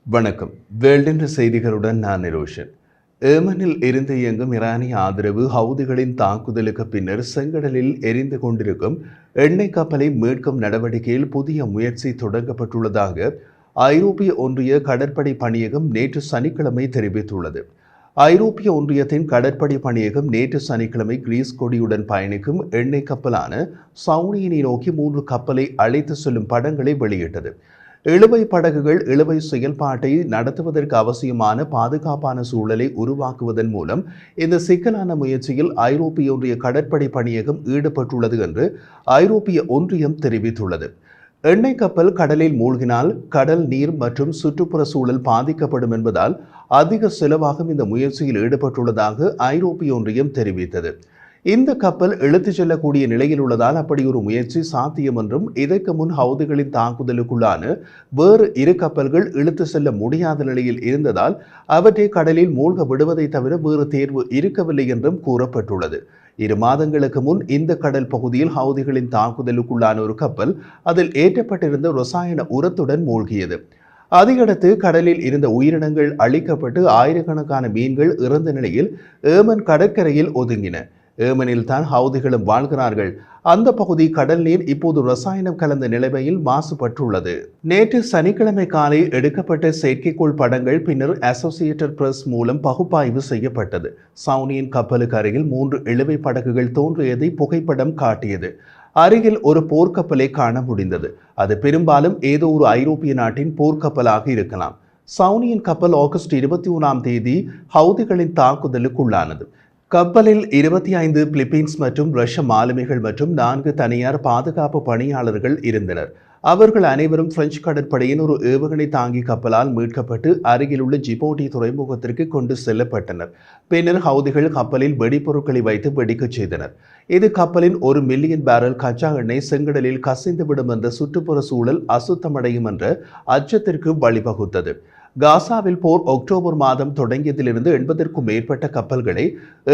வணக்கம். வேல்டென்ற செய்திகளுடன் நான் நிரோஷன். ஏமனில் இருந்து இயங்கும் ஈரானிய ஆதரவு ஹவுதிகளின் தாக்குதலுக்கு பின்னர் செங்கடலில் எரிந்து கொண்டிருக்கும் எண்ணெய் கப்பலை மீட்கும் நடவடிக்கையில் புதிய முயற்சி தொடங்கப்பட்டுள்ளதாக ஐரோப்பிய ஒன்றிய கடற்படை பணியகம் நேற்று சனிக்கிழமை தெரிவித்துள்ளது. ஐரோப்பிய ஒன்றியத்தின் கடற்படை பணியகம் நேற்று சனிக்கிழமை கிரீஸ் கொடியுடன் பயணிக்கும் எண்ணெய் கப்பலான சவுனியினை நோக்கி 3 கப்பலை அழைத்து செல்லும் படங்களை வெளியிட்டது. இழுவை படகுகள் இழுவை செயல்பாட்டை நடத்துவதற்கு அவசியமான பாதுகாப்பான சூழலை உருவாக்குவதன் மூலம் இந்த சிக்கலான முயற்சியில் ஐரோப்பிய ஒன்றிய கடற்படை பணியகம் ஈடுபட்டுள்ளது என்று ஐரோப்பிய ஒன்றியம் தெரிவித்துள்ளது. எண்ணெய் கப்பல் கடலில் மூழ்கினால் கடல் நீர் மற்றும் சுற்றுப்புற சூழல் பாதிக்கப்படும் என்பதால் அதிக செலவாகும் இந்த முயற்சியில் ஈடுபட்டுள்ளதாக ஐரோப்பிய ஒன்றியம் தெரிவித்தது. இந்த கப்பல் இழுத்துச் செல்லக்கூடிய நிலையில் உள்ளதால் அப்படி ஒரு முயற்சி சாத்தியம் என்றும் இதற்கு முன் ஹவுதிகளின் தாக்குதலுக்குள்ளான வேறு 2 கப்பல்கள் இழுத்து செல்ல முடியாத நிலையில் இருந்ததால் அவற்றை கடலில் மூழ்க விடுவதை தவிர வேறு தேர்வு இருக்கவில்லை என்றும் கூறப்பட்டுள்ளது. 2 மாதங்களுக்கு முன் இந்த கடல் பகுதியில் ஹவுதிகளின் தாக்குதலுக்குள்ளான ஒரு கப்பல் அதில் ஏற்றப்பட்டிருந்த ரசாயன உரத்துடன் மூழ்கியது. அதையடுத்து கடலில் இருந்த உயிரினங்கள் அழிக்கப்பட்டு ஆயிரக்கணக்கான மீன்கள் இறந்த நிலையில் ஏமன் கடற்கரையில் ஒதுங்கின. ஏமனில் தான் ஹவுதிகளும் வாழ்கிறார்கள். அந்த பகுதி கடல் நீர் இப்போது ரசாயனம் கலந்த நிலைமையில் மாசுபட்டுள்ளது. நேற்று சனிக்கிழமை காலை எடுக்கப்பட்ட செயற்கைக்கோள் படங்கள் பின்னர் அசோசியேட்டட் பிரஸ் மூலம் பகுப்பாய்வு செய்யப்பட்டது. சவுனியின் கப்பலுக்கு அருகில் 3 இழுவை படகுகள் தோன்றியதை புகைப்படம் காட்டியது. அருகில் ஒரு போர்க்கப்பலை காண முடிந்தது. அது பெரும்பாலும் ஏதோ ஒரு ஐரோப்பிய நாட்டின் போர்க்கப்பலாக இருக்கலாம். சவுனியின் கப்பல் ஆகஸ்ட் 21ஆம் தேதி ஹவுதிகளின் தாக்குதலுக்குள்ளானது. கப்பலில் 25 பிலிப்பீன்ஸ் மற்றும் ரஷ்ய மாலுமிகள் மற்றும் 4 தனியார் பாதுகாப்பு பணியாளர்கள் இருந்தனர். அவர்கள் அனைவரும் பிரெஞ்சு கடற்படையின் ஒரு ஏவுகணை தாங்கி கப்பலால் மீட்கப்பட்டு அருகிலுள்ள ஜிபோட்டி துறைமுகத்திற்கு கொண்டு செல்லப்பட்டனர். பின்னர் ஹவுதிகள் கப்பலில் வெடிப்பொருட்களை வைத்து வெடிக்கச் செய்தனர். இது கப்பலின் 1 மில்லியன் பேரல் கச்சா எண்ணெய் செங்கடலில் கசிந்துவிடும் என்ற சுற்றுப்புற சூழல் அசுத்தமடையும் என்ற அச்சத்திற்கு வழிவகுத்தது. காசாவில் போர் அக்டோபர் மாதம் தொடங்கியதிலிருந்து 80க்கும் மேற்பட்ட கப்பல்களை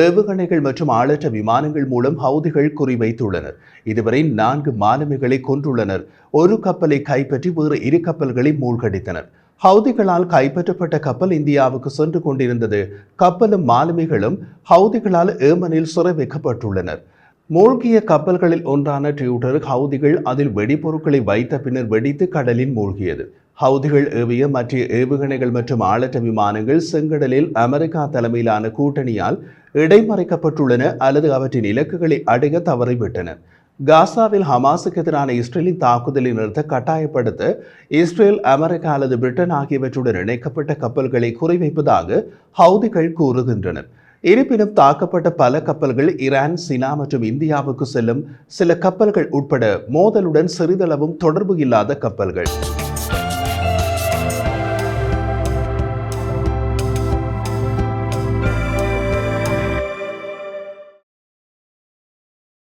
ஏவுகணைகள் மற்றும் ஆளற்ற விமானங்கள் மூலம் ஹவுதிகள் குறிவைத்துள்ளனர். இதுவரை 4 மாலுமிகளை கொன்றுள்ளனர். ஒரு கப்பலை கைப்பற்றி வேறு 2 கப்பல்களை மூழ்கடித்தனர். ஹவுதிகளால் கைப்பற்றப்பட்ட கப்பல் இந்தியாவுக்கு சென்று கொண்டிருந்தது. கப்பலும் மாலுமிகளும் ஹவுதிகளால் ஏமனில் சிறை வைக்கப்பட்டுள்ளனர். மூழ்கிய கப்பல்களில் ஒன்றான டியூட்டர் ஹவுதிகள் அதில் வெடிப்பொருட்களை வைத்த பின்னர் வெடித்து கடலில் மூழ்கியது. ஹவுதிகள் ஏவிய மற்ற ஏவுகணைகள் மற்றும் ஆளற்ற விமானங்கள் செங்கடலில் அமெரிக்கா தலைமையிலான கூட்டணியால் இடைமறைக்கப்பட்டுள்ளன அல்லது அவற்றின் இலக்குகளை அடைய தவறிவிட்டன. காசாவில் ஹமாஸுக்கு எதிரான இஸ்ரேலின் தாக்குதலை நிறுத்த கட்டாயப்படுத்த இஸ்ரேல், அமெரிக்கா அல்லது பிரிட்டன் ஆகியவற்றுடன் இணைக்கப்பட்ட கப்பல்களை குறிவைப்பதாக ஹவுதிகள் கூறுகின்றனர். இருப்பினும் தாக்கப்பட்ட பல கப்பல்கள் ஈரான், சீனா மற்றும் இந்தியாவுக்கு செல்லும் சில கப்பல்கள் உட்பட மோதலுடன் சிறிதளவும் தொடர்பு இல்லாத கப்பல்கள்.